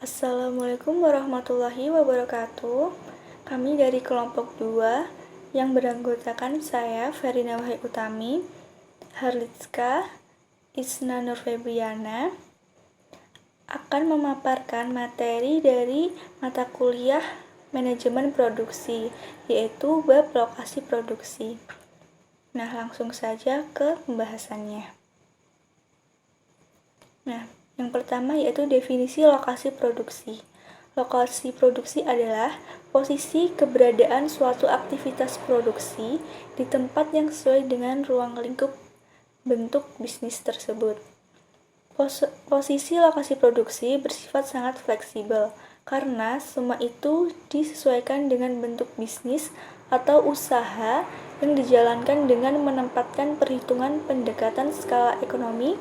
Assalamualaikum warahmatullahi wabarakatuh. Kami dari kelompok 2 yang beranggotakan saya, Verina Wahid Utami, Harlitska, Isna Nur Febriana, akan memaparkan materi dari mata kuliah Manajemen Produksi, yaitu bab lokasi produksi. Nah, langsung saja ke pembahasannya. Nah, yang pertama yaitu definisi lokasi produksi. Lokasi produksi adalah posisi keberadaan suatu aktivitas produksi di tempat yang sesuai dengan ruang lingkup bentuk bisnis tersebut. Posisi lokasi produksi bersifat sangat fleksibel karena semua itu disesuaikan dengan bentuk bisnis atau usaha yang dijalankan dengan menempatkan perhitungan pendekatan skala ekonomi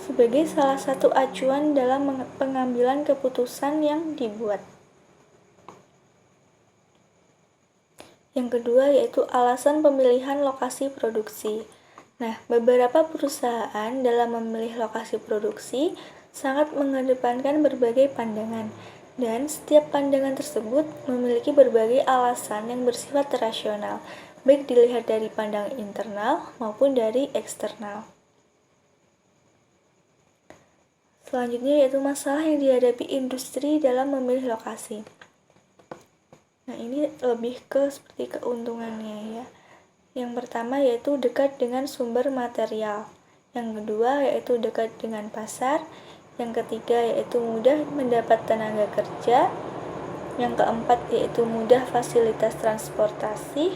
sebagai salah satu acuan dalam pengambilan keputusan yang dibuat. Yang kedua yaitu alasan pemilihan lokasi produksi. Nah, beberapa perusahaan dalam memilih lokasi produksi sangat mengedepankan berbagai pandangan, dan setiap pandangan tersebut memiliki berbagai alasan yang bersifat rasional, baik dilihat dari pandangan internal maupun dari eksternal. Selanjutnya yaitu masalah yang dihadapi industri dalam memilih lokasi. Nah, ini lebih ke seperti keuntungannya ya. Yang pertama yaitu dekat dengan sumber material. Yang kedua yaitu dekat dengan pasar. Yang ketiga yaitu mudah mendapat tenaga kerja. Yang keempat yaitu mudah fasilitas transportasi.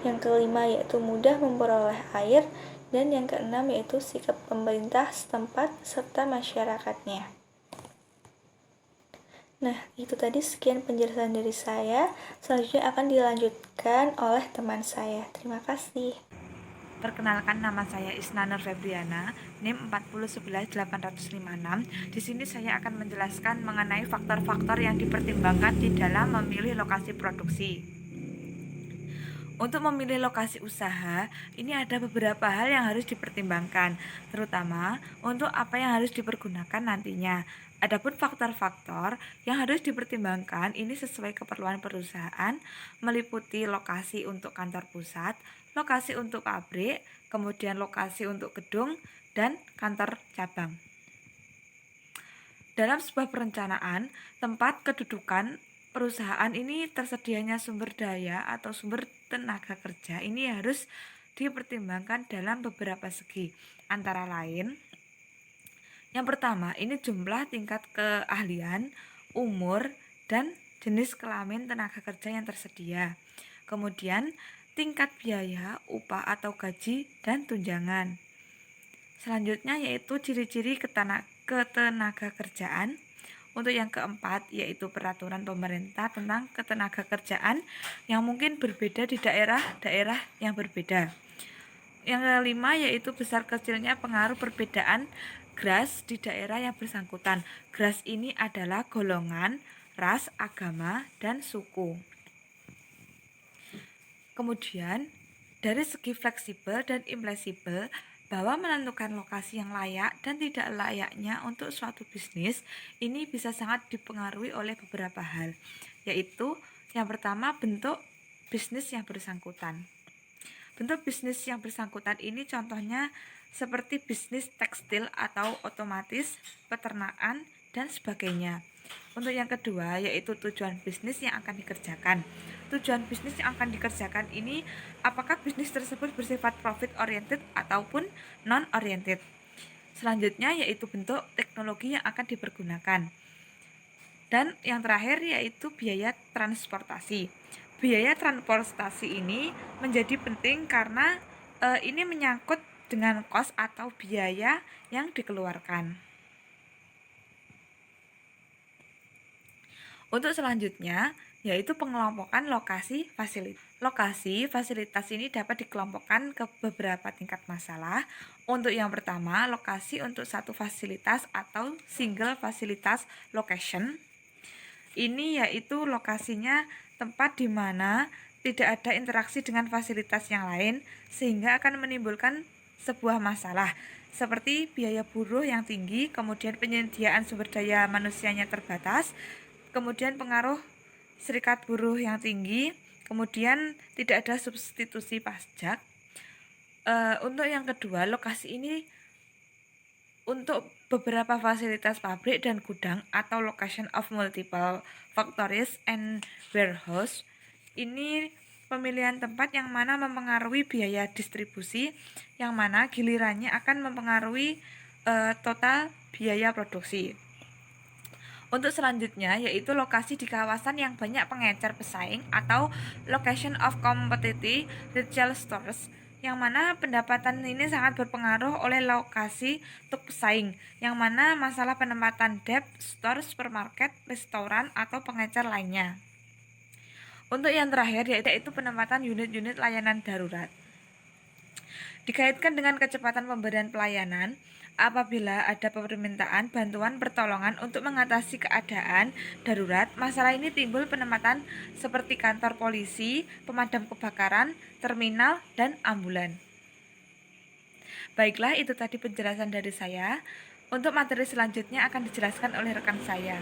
Yang kelima yaitu mudah memperoleh air. Dan yang keenam yaitu sikap pemerintah setempat serta masyarakatnya. Nah, itu tadi sekian penjelasan dari saya. Selanjutnya akan dilanjutkan oleh teman saya. Terima kasih. Perkenalkan, nama saya Isna Nur Febriana, NIM 4011856. Di sini saya akan menjelaskan mengenai faktor-faktor yang dipertimbangkan di dalam memilih lokasi produksi. Untuk memilih lokasi usaha, ini ada beberapa hal yang harus dipertimbangkan, terutama untuk apa yang harus dipergunakan nantinya. Adapun faktor-faktor yang harus dipertimbangkan ini sesuai keperluan perusahaan, meliputi lokasi untuk kantor pusat, lokasi untuk pabrik, kemudian lokasi untuk gedung, dan kantor cabang. Dalam sebuah perencanaan, tempat kedudukan perusahaan ini tersedianya sumber daya atau sumber tenaga kerja ini harus dipertimbangkan dalam beberapa segi. Antara lain, yang pertama, ini jumlah tingkat keahlian, umur, dan jenis kelamin tenaga kerja yang tersedia. Kemudian, tingkat biaya, upah atau gaji, dan tunjangan. Selanjutnya yaitu ciri-ciri ketenaga kerjaan. Untuk yang keempat yaitu peraturan pemerintah tentang ketenaga kerjaan yang mungkin berbeda di daerah-daerah yang berbeda. Yang kelima yaitu besar kecilnya pengaruh perbedaan GRAS di daerah yang bersangkutan. GRAS ini adalah golongan, ras, agama, dan suku. Kemudian dari segi fleksibel dan infleksibel, bahwa menentukan lokasi yang layak dan tidak layaknya untuk suatu bisnis ini bisa sangat dipengaruhi oleh beberapa hal, yaitu yang pertama bentuk bisnis yang bersangkutan. Bentuk bisnis yang bersangkutan ini contohnya seperti bisnis tekstil atau otomatis, peternakan, dan sebagainya. Untuk yang kedua yaitu tujuan bisnis yang akan dikerjakan. Tujuan bisnis yang akan dikerjakan ini apakah bisnis tersebut bersifat profit oriented ataupun non oriented. Selanjutnya yaitu bentuk teknologi yang akan dipergunakan. Dan yang terakhir yaitu biaya transportasi. Biaya transportasi ini menjadi penting karena ini menyangkut dengan kos atau biaya yang dikeluarkan. Untuk selanjutnya yaitu pengelompokan lokasi fasilitas. Lokasi fasilitas ini dapat dikelompokkan ke beberapa tingkat masalah. Untuk yang pertama, lokasi untuk satu fasilitas atau single fasilitas location. Ini yaitu lokasinya tempat di mana tidak ada interaksi dengan fasilitas yang lain sehingga akan menimbulkan sebuah masalah. seperti biaya buruh yang tinggi, kemudian penyediaan sumber daya manusianya terbatas, kemudian pengaruh serikat buruh yang tinggi, kemudian tidak ada substitusi pajak. Untuk yang kedua, lokasi ini untuk beberapa fasilitas pabrik dan gudang atau location of multiple factories and warehouse. Ini pemilihan tempat yang mana mempengaruhi biaya distribusi, yang mana gilirannya akan mempengaruhi total biaya produksi. Untuk selanjutnya yaitu lokasi di kawasan yang banyak pengecer pesaing atau location of competitive retail stores, yang mana pendapatan ini sangat berpengaruh oleh lokasi untuk pesaing, yang mana masalah penempatan dep, store, supermarket, restoran, atau pengecer lainnya. Untuk yang terakhir yaitu penempatan unit-unit layanan darurat. Dikaitkan dengan kecepatan pemberian pelayanan, apabila ada permintaan bantuan pertolongan untuk mengatasi keadaan darurat, masalah ini timbul penempatan seperti kantor polisi, pemadam kebakaran, terminal, dan ambulan. Baiklah, itu tadi penjelasan dari saya. Untuk materi selanjutnya akan dijelaskan oleh rekan saya.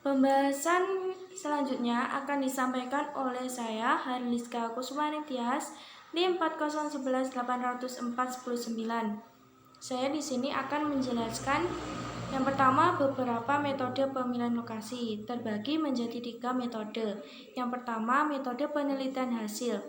Pembahasan selanjutnya akan disampaikan oleh saya, Harliska Kusmanitias, di 4011849. Saya di sini akan menjelaskan yang pertama beberapa metode pemilihan lokasi terbagi menjadi 3 metode. Yang pertama metode penelitian hasil.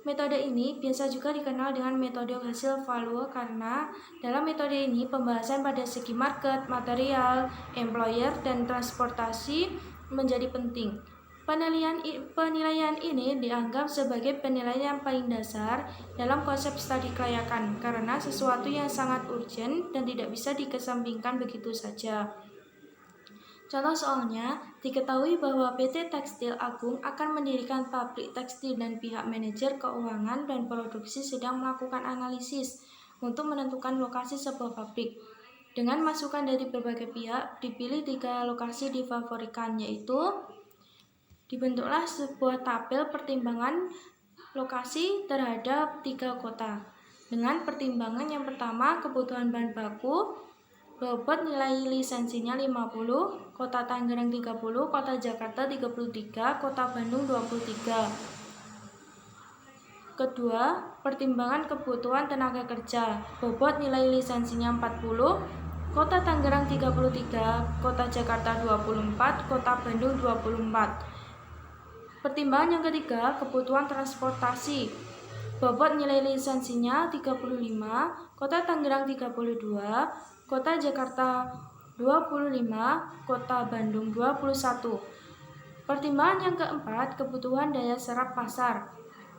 Metode ini biasa juga dikenal dengan metode hasil value karena dalam metode ini pembahasan pada segi market, material, employer, dan transportasi menjadi penting. Penilaian ini dianggap sebagai penilaian yang paling dasar dalam konsep studi kelayakan karena sesuatu yang sangat urgent dan tidak bisa dikesampingkan begitu saja. Contoh soalnya, diketahui bahwa PT Tekstil Agung akan mendirikan pabrik tekstil dan pihak manajer keuangan dan produksi sedang melakukan analisis untuk menentukan lokasi sebuah pabrik. Dengan masukan dari berbagai pihak, dipilih 3 lokasi difavoritkan, yaitu dibentuklah sebuah tabel pertimbangan lokasi terhadap 3 kota. Dengan pertimbangan yang pertama, kebutuhan bahan baku, bobot nilai lisensinya 50, kota Tangerang 30, kota Jakarta 33, kota Bandung 23. Kedua, pertimbangan kebutuhan tenaga kerja, bobot nilai lisensinya 40, kota Tangerang 33, kota Jakarta 24, kota Bandung 24. Pertimbangan yang ketiga, kebutuhan transportasi. Bobot nilai lisensinya 35, kota Tangerang 32, kota Jakarta 25, kota Bandung 21. Pertimbangan yang keempat, kebutuhan daya serap pasar.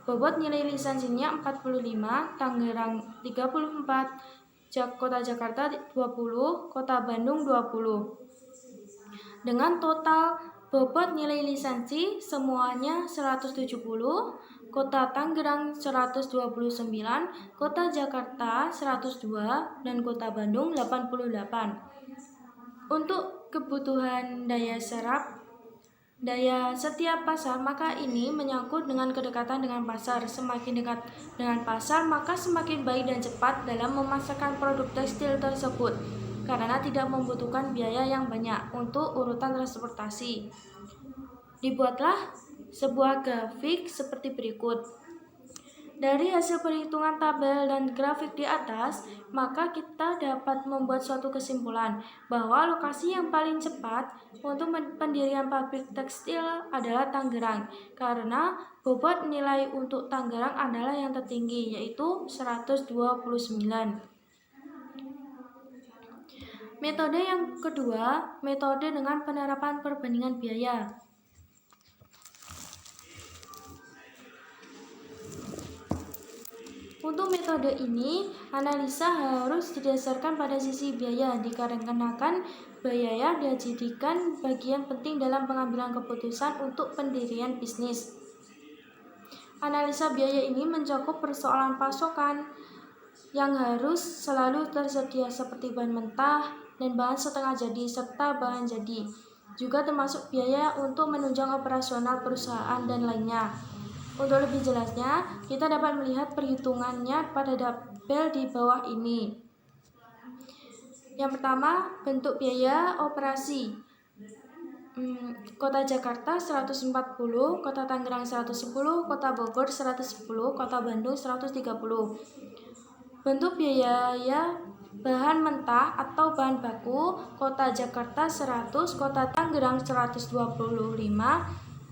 Bobot nilai lisensinya 45, Tangerang 34, kota Jakarta 20, kota Bandung 20. Dengan total bobot nilai lisensi semuanya 170, kota Tangerang 129, kota Jakarta 102, dan kota Bandung 88. Untuk kebutuhan daya serap daya setiap pasar, maka ini menyangkut dengan kedekatan dengan pasar. Semakin dekat dengan pasar, maka semakin baik dan cepat dalam memasarkan produk tekstil tersebut karena tidak membutuhkan biaya yang banyak untuk urutan transportasi. Dibuatlah sebuah grafik seperti berikut. Dari hasil perhitungan tabel dan grafik di atas, maka kita dapat membuat suatu kesimpulan bahwa lokasi yang paling cepat untuk pendirian pabrik tekstil adalah Tangerang, karena bobot nilai untuk Tangerang adalah yang tertinggi, yaitu 129. Metode yang kedua, metode dengan penerapan perbandingan biaya. Untuk metode ini, analisa harus didasarkan pada sisi biaya, dikarenakan biaya dijadikan bagian penting dalam pengambilan keputusan untuk pendirian bisnis. Analisa biaya ini mencakup persoalan pasokan yang harus selalu tersedia seperti bahan mentah dan bahan setengah jadi serta bahan jadi. Juga termasuk biaya untuk menunjang operasional perusahaan dan lainnya. Untuk lebih jelasnya, kita dapat melihat perhitungannya pada tabel di bawah ini. Yang pertama, bentuk biaya operasi. Kota Jakarta 140, Kota Tangerang 110, Kota Bogor 110, Kota Bandung 130. Bentuk biaya bahan mentah atau bahan baku, Kota Jakarta 100, Kota Tangerang 125,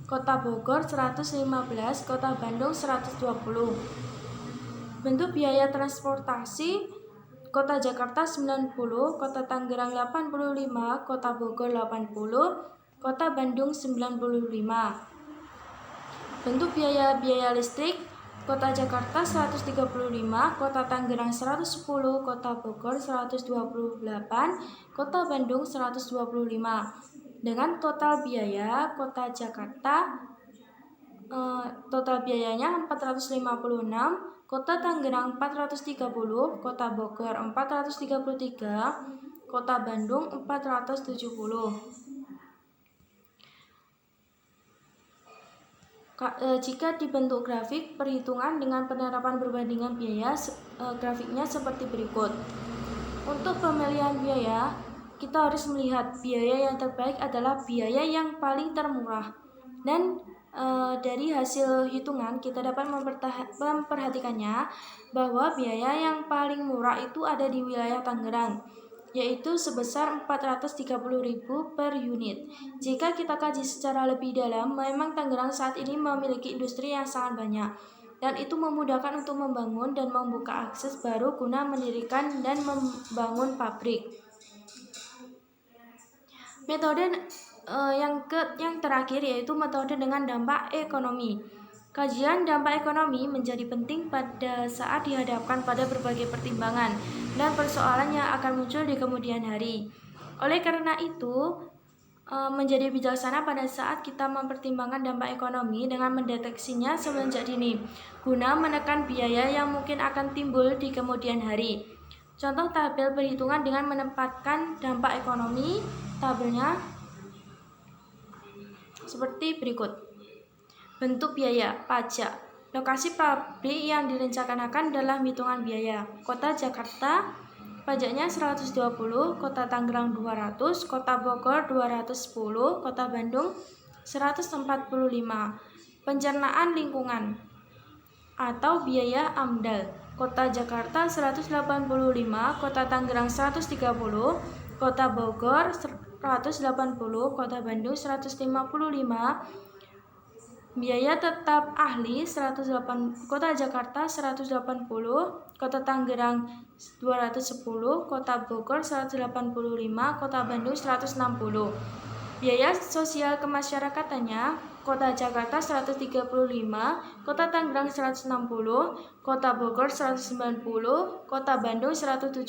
Kota Bogor 115, Kota Bandung 120. Bentuk biaya transportasi, Kota Jakarta 90, Kota Tangerang 85, Kota Bogor 80, Kota Bandung 95. Bentuk biaya listrik, Kota Jakarta 135, Kota Tangerang 110, Kota Bogor 128, Kota Bandung 125. Dengan total biaya Kota Jakarta total biayanya 456, Kota Tangerang 430, Kota Bogor 433, Kota Bandung 470. Jika dibentuk grafik perhitungan dengan penerapan perbandingan biaya, grafiknya seperti berikut. Untuk pemilihan biaya, kita harus melihat biaya yang terbaik adalah biaya yang paling termurah. Dan dari hasil hitungan kita dapat memperhatikannya bahwa biaya yang paling murah itu ada di wilayah Tangerang, yaitu sebesar 430.000 per unit. Jika kita kaji secara lebih dalam, memang Tangerang saat ini memiliki industri yang sangat banyak, dan itu memudahkan untuk membangun dan membuka akses baru guna mendirikan dan membangun pabrik. Metode yang terakhir yaitu metode dengan dampak ekonomi. Kajian dampak ekonomi menjadi penting pada saat dihadapkan pada berbagai pertimbangan dan persoalan yang akan muncul di kemudian hari. Oleh karena itu, menjadi bijaksana pada saat kita mempertimbangkan dampak ekonomi dengan mendeteksinya semenjak dini, guna menekan biaya yang mungkin akan timbul di kemudian hari. Contoh tabel perhitungan dengan menempatkan dampak ekonomi, tabelnya seperti berikut. Bentuk biaya, pajak. Lokasi pabrik yang direncanakan dalam hitungan biaya. Kota Jakarta, pajaknya 120, Kota Tangerang 200, Kota Bogor 210, Kota Bandung 145. Pencernaan lingkungan atau biaya AMDAL. Kota Jakarta 185, Kota Tangerang 130, Kota Bogor 180, Kota Bandung 155. Biaya tetap ahli 108, Kota Jakarta 180, Kota Tangerang 210, Kota Bogor 185, Kota Bandung 160. Biaya sosial kemasyarakatannya, Kota Jakarta 135, Kota Tangerang 160, Kota Bogor 190, Kota Bandung 170.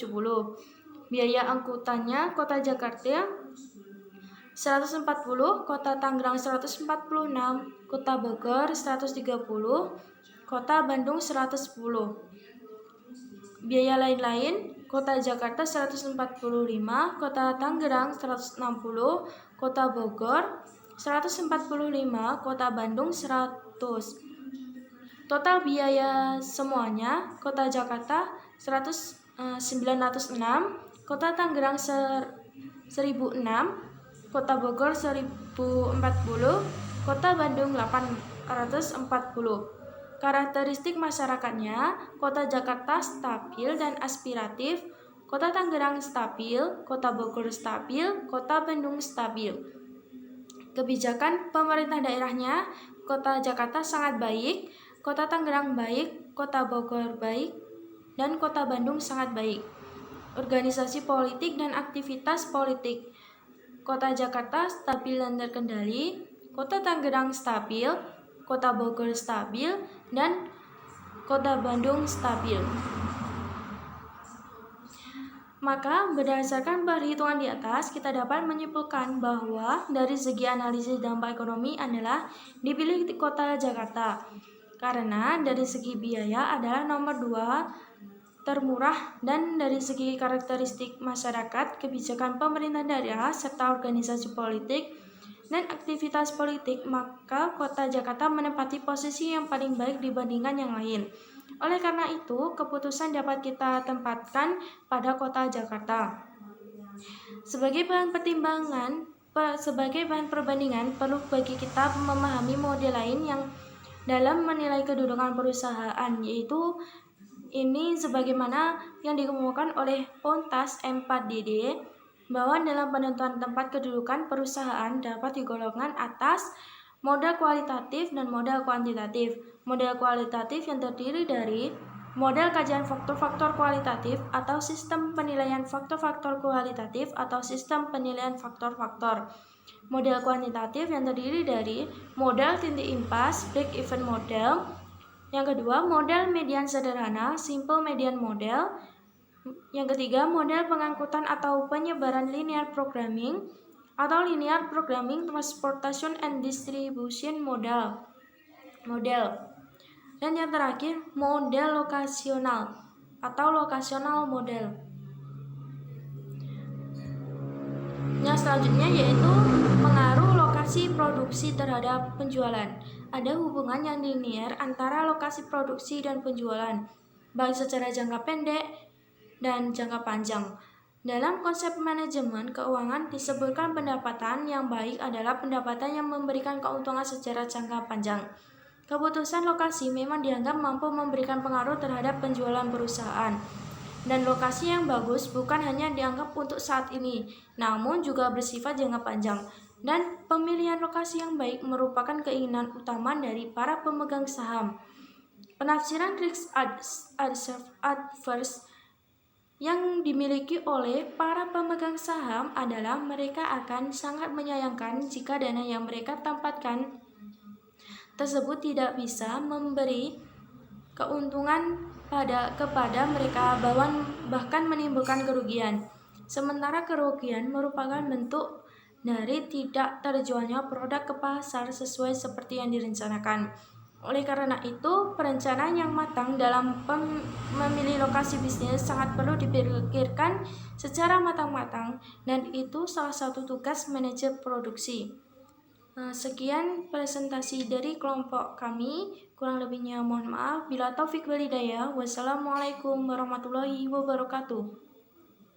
Biaya angkutannya, Kota Jakarta 140, Kota Tangerang 146, Kota Bogor 130, Kota Bandung 110. Biaya lain-lain, Kota Jakarta 145, Kota Tangerang 160, Kota Bogor 145, Kota Bandung 100. Total biaya semuanya, Kota Jakarta 906, Kota Tangerang 1006, Kota Bogor 1040, Kota Bandung 840. Karakteristik masyarakatnya, Kota Jakarta stabil dan aspiratif, Kota Tangerang stabil, Kota Bogor stabil, Kota Bandung stabil. Kebijakan pemerintah daerahnya, Kota Jakarta sangat baik, Kota Tangerang baik, Kota Bogor baik, dan Kota Bandung sangat baik. Organisasi politik dan aktivitas politik, Kota Jakarta stabil dan terkendali, Kota Tangerang stabil, Kota Bogor stabil, dan Kota Bandung stabil. Maka berdasarkan perhitungan di atas, kita dapat menyimpulkan bahwa dari segi analisis dampak ekonomi adalah dipilih di Kota Jakarta, karena dari segi biaya adalah nomor 2 termurah, dan dari segi karakteristik masyarakat, kebijakan pemerintah daerah, serta organisasi politik dan aktivitas politik, maka Kota Jakarta menempati posisi yang paling baik dibandingkan yang lain. Oleh karena itu, keputusan dapat kita tempatkan pada Kota Jakarta. Sebagai bahan perbandingan, perlu bagi kita memahami model lain yang dalam menilai kedudukan perusahaan, yaitu ini sebagaimana yang dikemukakan oleh Pontas M4DD, bahwa dalam penentuan tempat kedudukan perusahaan dapat digolongkan atas model kualitatif dan model kuantitatif. Model kualitatif yang terdiri dari model kajian faktor-faktor kualitatif atau sistem penilaian faktor-faktor kualitatif atau sistem penilaian faktor-faktor. Model kuantitatif yang terdiri dari model titik impas, break-even model. Yang kedua, model median sederhana, simple median model. Yang ketiga, model pengangkutan atau penyebaran linear programming atau linear programming transportation and distribution model. Dan yang terakhir, model lokasional atau lokasional model. Yang selanjutnya yaitu pengaruh lokasi produksi terhadap penjualan. Ada hubungan yang linear antara lokasi produksi dan penjualan, baik secara jangka pendek dan jangka panjang. Dalam konsep manajemen keuangan disebutkan pendapatan yang baik adalah pendapatan yang memberikan keuntungan secara jangka panjang. Keputusan lokasi memang dianggap mampu memberikan pengaruh terhadap penjualan perusahaan. Dan lokasi yang bagus bukan hanya dianggap untuk saat ini, namun juga bersifat jangka panjang. Dan pemilihan lokasi yang baik merupakan keinginan utama dari para pemegang saham. Penafsiran risk adverse yang dimiliki oleh para pemegang saham adalah mereka akan sangat menyayangkan jika dana yang mereka tempatkan tersebut tidak bisa memberi keuntungan kepada mereka, bahkan menimbulkan kerugian. Sementara kerugian merupakan bentuk dari tidak terjualnya produk ke pasar sesuai seperti yang direncanakan. Oleh karena itu, perencanaan yang matang dalam memilih lokasi bisnis sangat perlu dipikirkan secara matang-matang, dan itu salah satu tugas manajer produksi. Sekian presentasi dari kelompok kami, kurang lebihnya mohon maaf. Bila taufik wal hidayah, wassalamualaikum warahmatullahi wabarakatuh.